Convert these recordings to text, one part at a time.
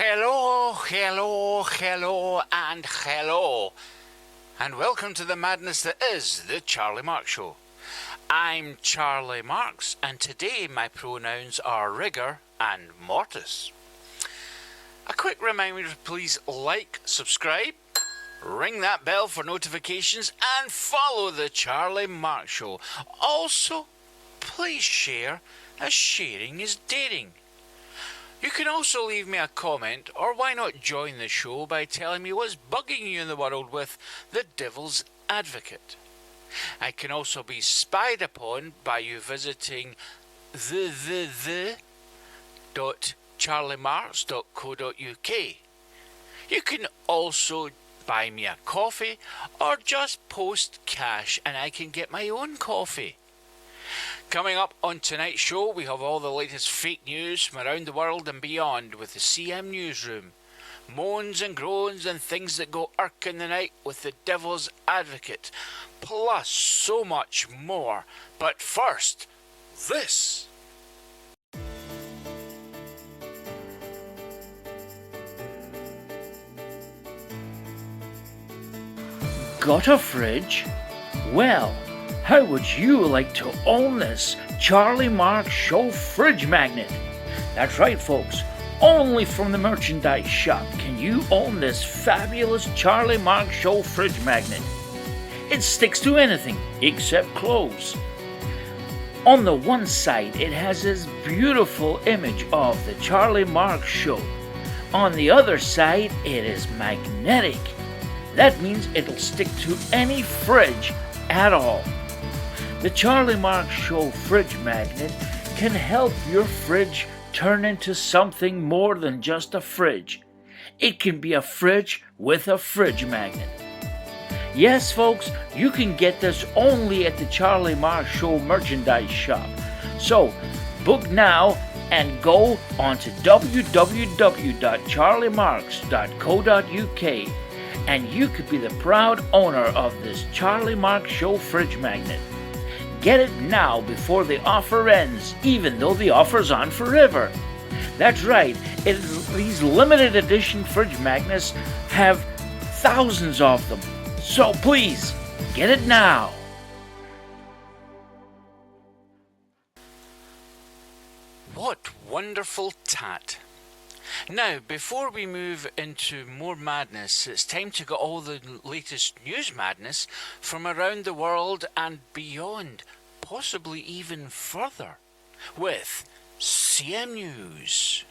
Hello, and welcome to the madness that is the Charlie Marx Show. I'm Charlie Marx, and today my pronouns are rigor and mortis. A quick reminder to please like, subscribe, ring that bell for notifications, and follow the Charlie Marx Show. Also, please share, as sharing is daring. You can also leave me a comment, or why not join the show by telling me what's bugging you in the world with the Devil's Advocate. I can also be spied upon by you visiting the.charliemarx.co.uk. You can also buy me a coffee, or just post cash and I can get my own coffee. Coming up on tonight's show, we have all the latest fake news from around the world and beyond with the CM Newsroom. Moans and groans and things that go irk in the night with the Devil's Advocate. Plus so much more. But first, this. Got a fridge? Well, how would you like to own this Charlie Marx Show fridge magnet? That's right, folks. Only from the merchandise shop can you own this fabulous Charlie Marx Show fridge magnet. It sticks to anything except clothes. On the one side, it has this beautiful image of the Charlie Marx Show. On the other side, it is magnetic. That means it'll stick to any fridge at all. The Charlie Marx Show fridge magnet can help your fridge turn into something more than just a fridge. It can be a fridge with a fridge magnet. Yes, folks, you can get this only at the Charlie Marx Show merchandise shop. So, book now and go onto www.charliemarx.co.uk and you could be the proud owner of this Charlie Marx Show fridge magnet. Get it now before the offer ends, even though the offer's on forever. That's right, these limited edition fridge magnets have thousands of them. So please, get it now. What wonderful tat. Now, before we move into more madness, it's time to get all the latest news madness from around the world and beyond, possibly even further, with CM News.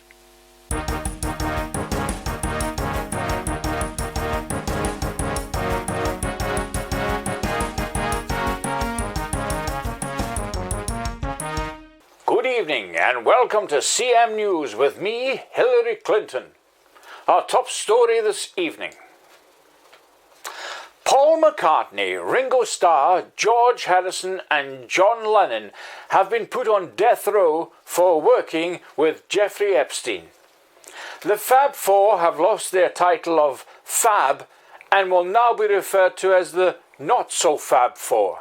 Good evening and welcome to CM News with me, Hillary Clinton. Our top story this evening. Paul McCartney, Ringo Starr, George Harrison and John Lennon have been put on death row for working with Jeffrey Epstein. The Fab Four have lost their title of Fab and will now be referred to as the Not So Fab Four.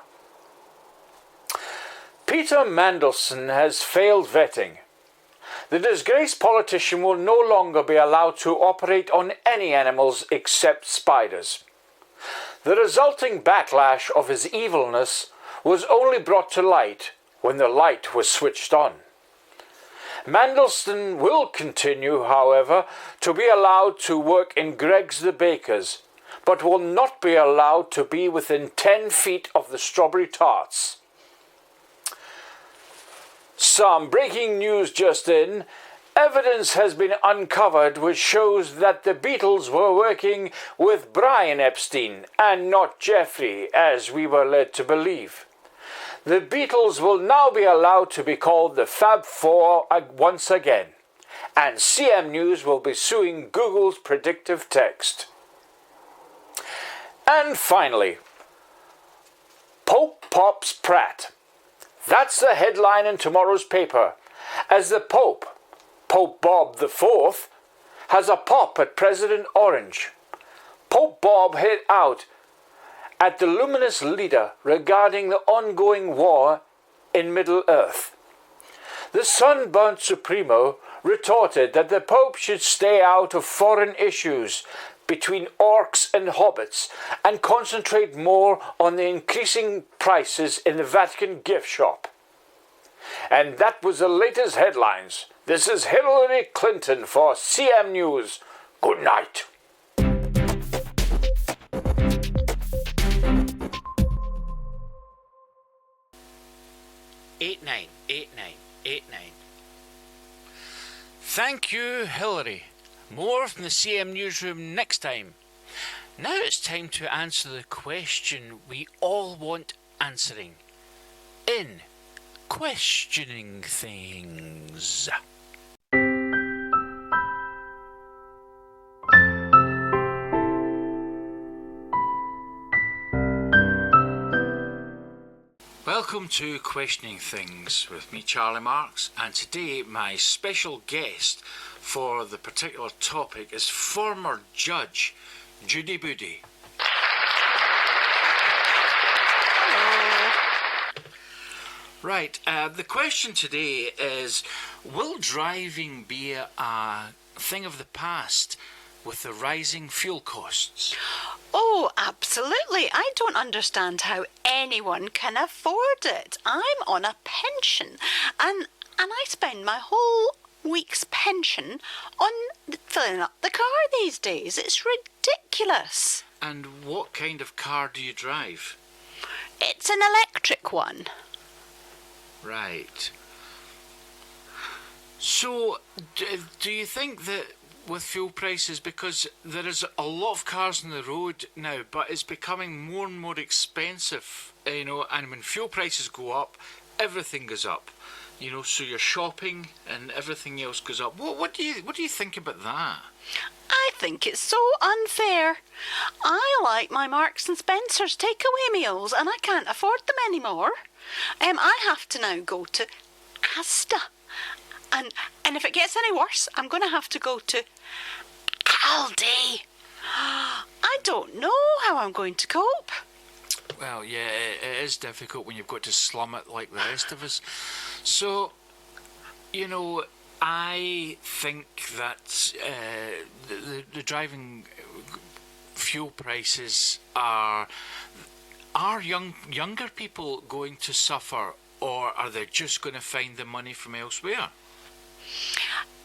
Peter Mandelson has failed vetting. The disgraced politician will no longer be allowed to operate on any animals except spiders. The resulting backlash of his evilness was only brought to light when the light was switched on. Mandelson will continue, however, to be allowed to work in Greg's the Baker's, but will not be allowed to be within 10 feet of the strawberry tarts. Some breaking news just in. Evidence has been uncovered which shows that the Beatles were working with Brian Epstein and not Jeffrey, as we were led to believe. The Beatles will now be allowed to be called the Fab Four once again, and CM News will be suing Google's predictive text. And finally, Pope Pops Pratt. That's the headline in tomorrow's paper, as the Pope Bob IV, has a pop at President Orange. Pope Bob hit out at the luminous leader regarding the ongoing war in Middle Earth. The sunburnt Supremo retorted that the Pope should stay out of foreign issues between orcs and hobbits and concentrate more on the increasing prices in the Vatican gift shop. And that was the latest headlines. This is Hillary Clinton for CM News. Good night. Eight nine, 8989. Thank you, Hillary. More from the CM Newsroom next time. Now it's time to answer the question we all want answering. In Questioning Things. Welcome to Questioning Things with me, Charlie Marx, and today my special guest for the particular topic is former judge Judy Boody. Hello. Right, the question today is, will driving be a thing of the past with the rising fuel costs? Oh, absolutely. I don't understand how anyone can afford it. I'm on a pension and I spend my whole week's pension on filling up the car these days. It's ridiculous. And what kind of car do you drive? It's an electric one. Right. So, do you think that with fuel prices, because there is a lot of cars on the road now, but it's becoming more and more expensive, and when fuel prices go up, everything goes up, so your shopping and everything else goes up. What do you think about that? I think it's so unfair. I like my Marks and Spencer's takeaway meals and I can't afford them anymore. I have to now go to Asda. And if it gets any worse, I'm going to have to go to Aldi. I don't know how I'm going to cope. Well, yeah, it is difficult when you've got to slum it like the rest of us. So, I think that the driving fuel prices are younger people going to suffer, or are they just going to find the money from elsewhere?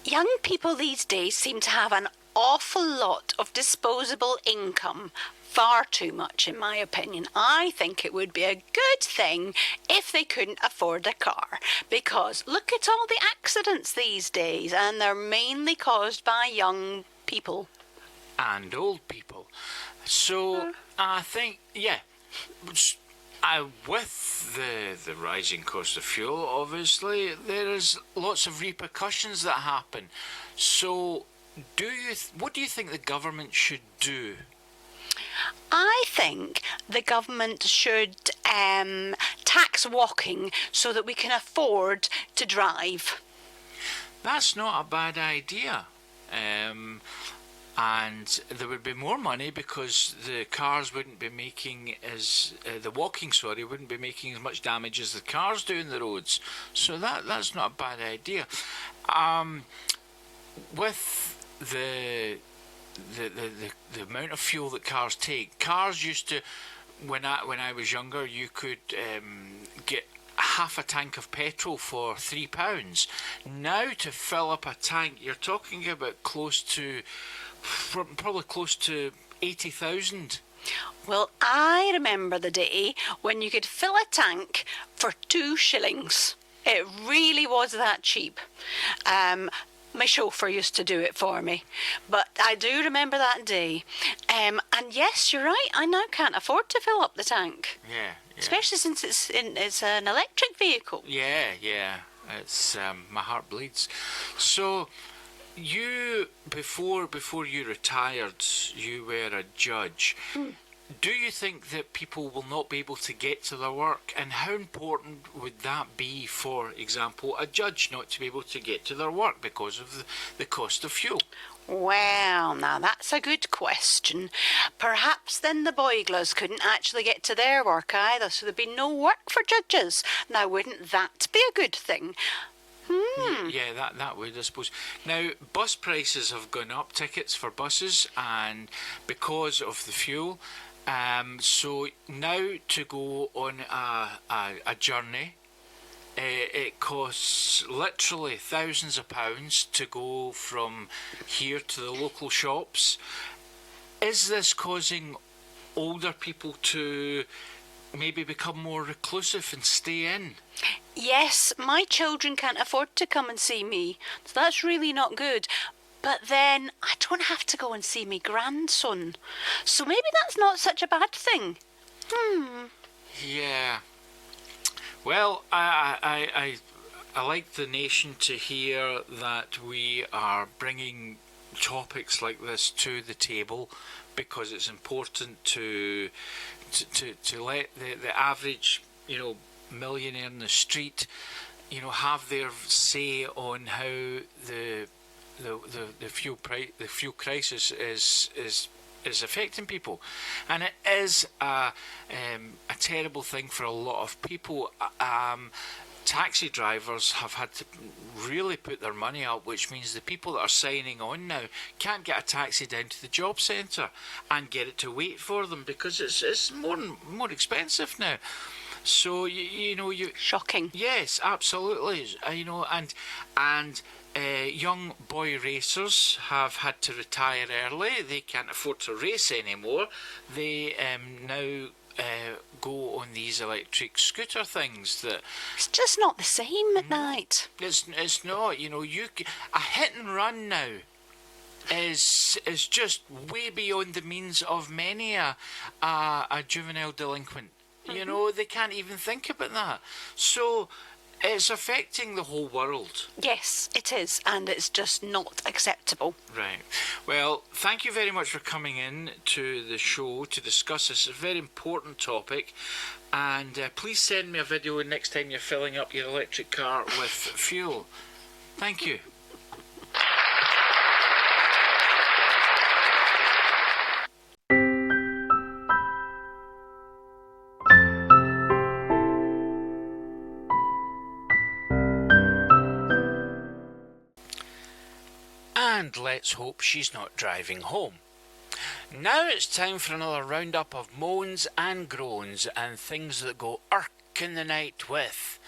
Young people these days seem to have an awful lot of disposable income. Far too much, in my opinion. I think it would be a good thing if they couldn't afford a car, because look at all the accidents these days, and they're mainly caused by young people. And old people. So, I think, with the rising cost of fuel, obviously, there is lots of repercussions that happen. So, what do you think the government should do? I think the government should tax walking so that we can afford to drive. That's not a bad idea. And there would be more money because the cars wouldn't be making wouldn't be making as much damage as the cars do in the roads. So that's not a bad idea. With the amount of fuel that cars take, cars used to, when I was younger, you could get half a tank of petrol for £3. Now to fill up a tank, you're talking about probably close to 80,000. Well, I remember the day when you could fill a tank for 2 shillings. It really was that cheap. My chauffeur used to do it for me. But I do remember that day. And yes, you're right, I now can't afford to fill up the tank. Yeah. Especially since it's an electric vehicle. Yeah. It's my heart bleeds. So, you before you retired, you were a judge. Do you think that people will not be able to get to their work? And how important would that be, for example, a judge not to be able to get to their work because of the cost of fuel? Well, now that's a good question. Perhaps then the boiglers couldn't actually get to their work either, so there'd be no work for judges. Now, wouldn't that be a good thing? Yeah, that would, I suppose. Now, bus prices have gone up, tickets for buses, and because of the fuel. So now to go on a journey, it costs literally thousands of pounds to go from here to the local shops. Is this causing older people to maybe become more reclusive and stay in? Yes, my children can't afford to come and see me, so that's really not good. But then I don't have to go and see my grandson, so maybe that's not such a bad thing. Yeah. Well, I like the nation to hear that we are bringing topics like this to the table, because it's important to let the average, millionaire in the street, have their say on how the fuel crisis is affecting people, and it is a terrible thing for a lot of people. Taxi drivers have had to really put their money up, which means the people that are signing on now can't get a taxi down to the job centre and get it to wait for them, because it's more expensive now. So you Shocking. Yes, absolutely. And young boy racers have had to retire early. They can't afford to race anymore. They now go on these electric scooter things that It's just not the same at night. it's not. A hit and run now is just way beyond the means of many a juvenile delinquent. They can't even think about that. So it's affecting the whole world. Yes, it is, and it's just not acceptable. Right. Well, thank you very much for coming in to the show to discuss this very important topic. And please send me a video next time you're filling up your electric car with fuel. Thank you. And let's hope she's not driving home. Now it's time for another roundup of moans and groans and things that go irk in the night with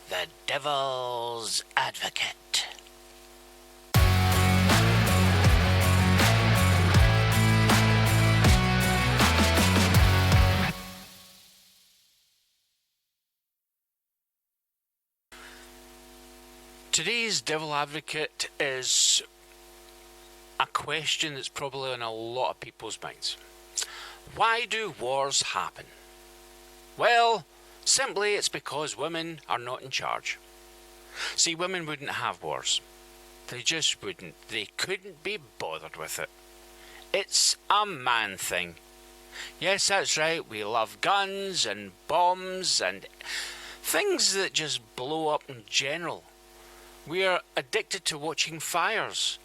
the Devil's Advocate. Today's Devil Advocate is a question that's probably on a lot of people's minds. Why do wars happen? Well, simply it's because women are not in charge. See, women wouldn't have wars. They just wouldn't. They couldn't be bothered with it. It's a man thing. Yes, that's right, we love guns and bombs and things that just blow up in general. We are addicted to watching fires.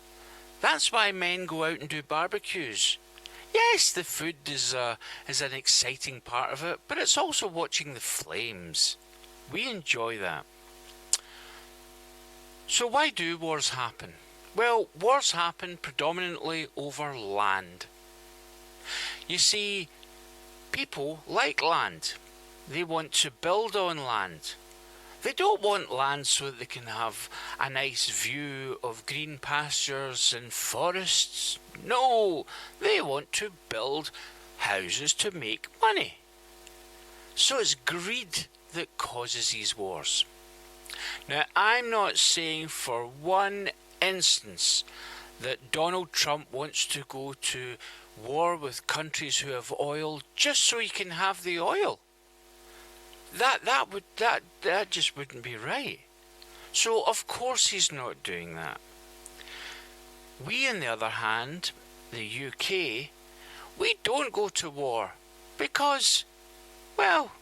That's why men go out and do barbecues. Yes, the food is an exciting part of it, but it's also watching the flames. We enjoy that. So why do wars happen? Well, wars happen predominantly over land. You see, people like land. They want to build on land. They don't want land so that they can have a nice view of green pastures and forests. No, they want to build houses to make money. So it's greed that causes these wars. Now, I'm not saying for one instance that Donald Trump wants to go to war with countries who have oil just so he can have the oil. That just wouldn't be right. So of course he's not doing that. We, on the other hand, the UK, we don't go to war because, well,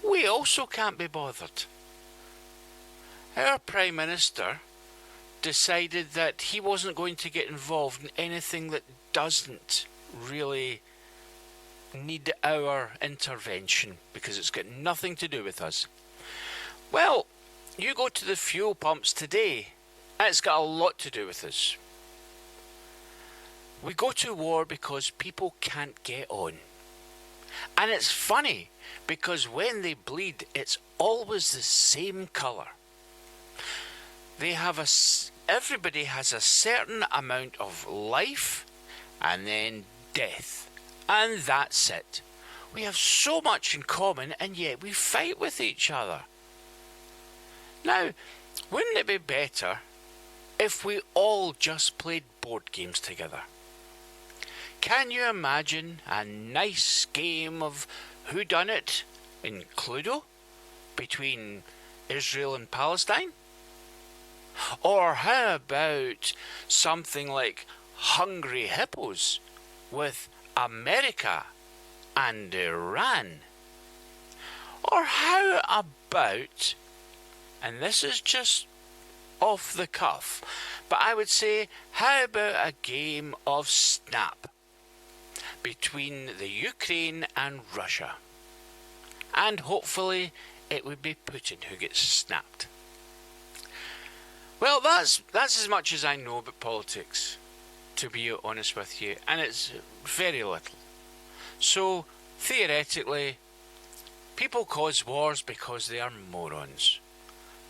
we also can't be bothered. Our Prime Minister decided that he wasn't going to get involved in anything that doesn't really need our intervention because it's got nothing to do with us. Well, you go to the fuel pumps today, and it's got a lot to do with this. We go to war because people can't get on. And it's funny, because when they bleed, it's always the same colour. Everybody has a certain amount of life, and then death. And that's it. We have so much in common, and yet we fight with each other. Now, wouldn't it be better if we all just played board games together? Can you imagine a nice game of whodunit in Cluedo between Israel and Palestine? Or how about something like Hungry Hippos with America and Iran? Or how about, and this is just off the cuff, but I would say, how about a game of Snap between the Ukraine and Russia? And hopefully it would be Putin who gets snapped. Well, that's as much as I know about politics, to be honest with you, and it's very little. So, theoretically, people cause wars because they are morons.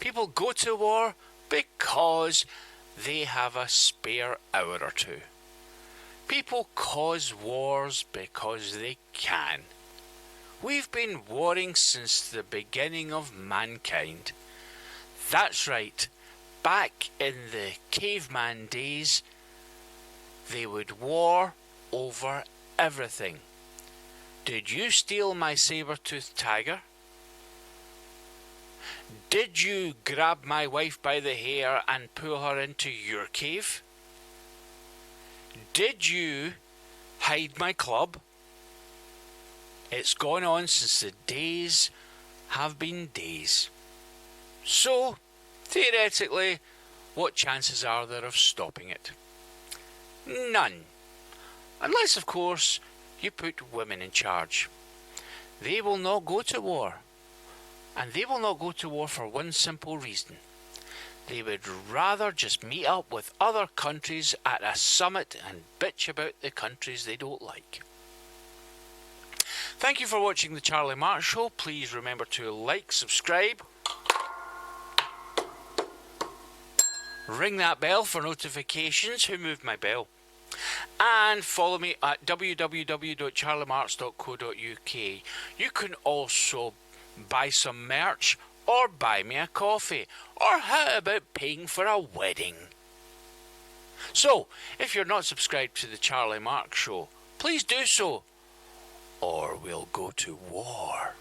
People go to war because they have a spare hour or two. People cause wars because they can. We've been warring since the beginning of mankind. That's right. Back in the caveman days, they would war over everything. Did you steal my saber-toothed tiger? Did you grab my wife by the hair and pull her into your cave? Did you hide my club? It's gone on since the days have been days. So, theoretically, what chances are there of stopping it? None. Unless, of course, you put women in charge. They will not go to war. And they will not go to war for one simple reason. They would rather just meet up with other countries at a summit and bitch about the countries they don't like. Thank you for watching the Charlie Marx Show. Please remember to like, subscribe, ring that bell for notifications. Who moved my bell? And follow me at www.charliemarx.co.uk. You can also buy some merch or buy me a coffee. Or how about paying for a wedding? So, if you're not subscribed to the Charlie Marx Show, please do so, or we'll go to war.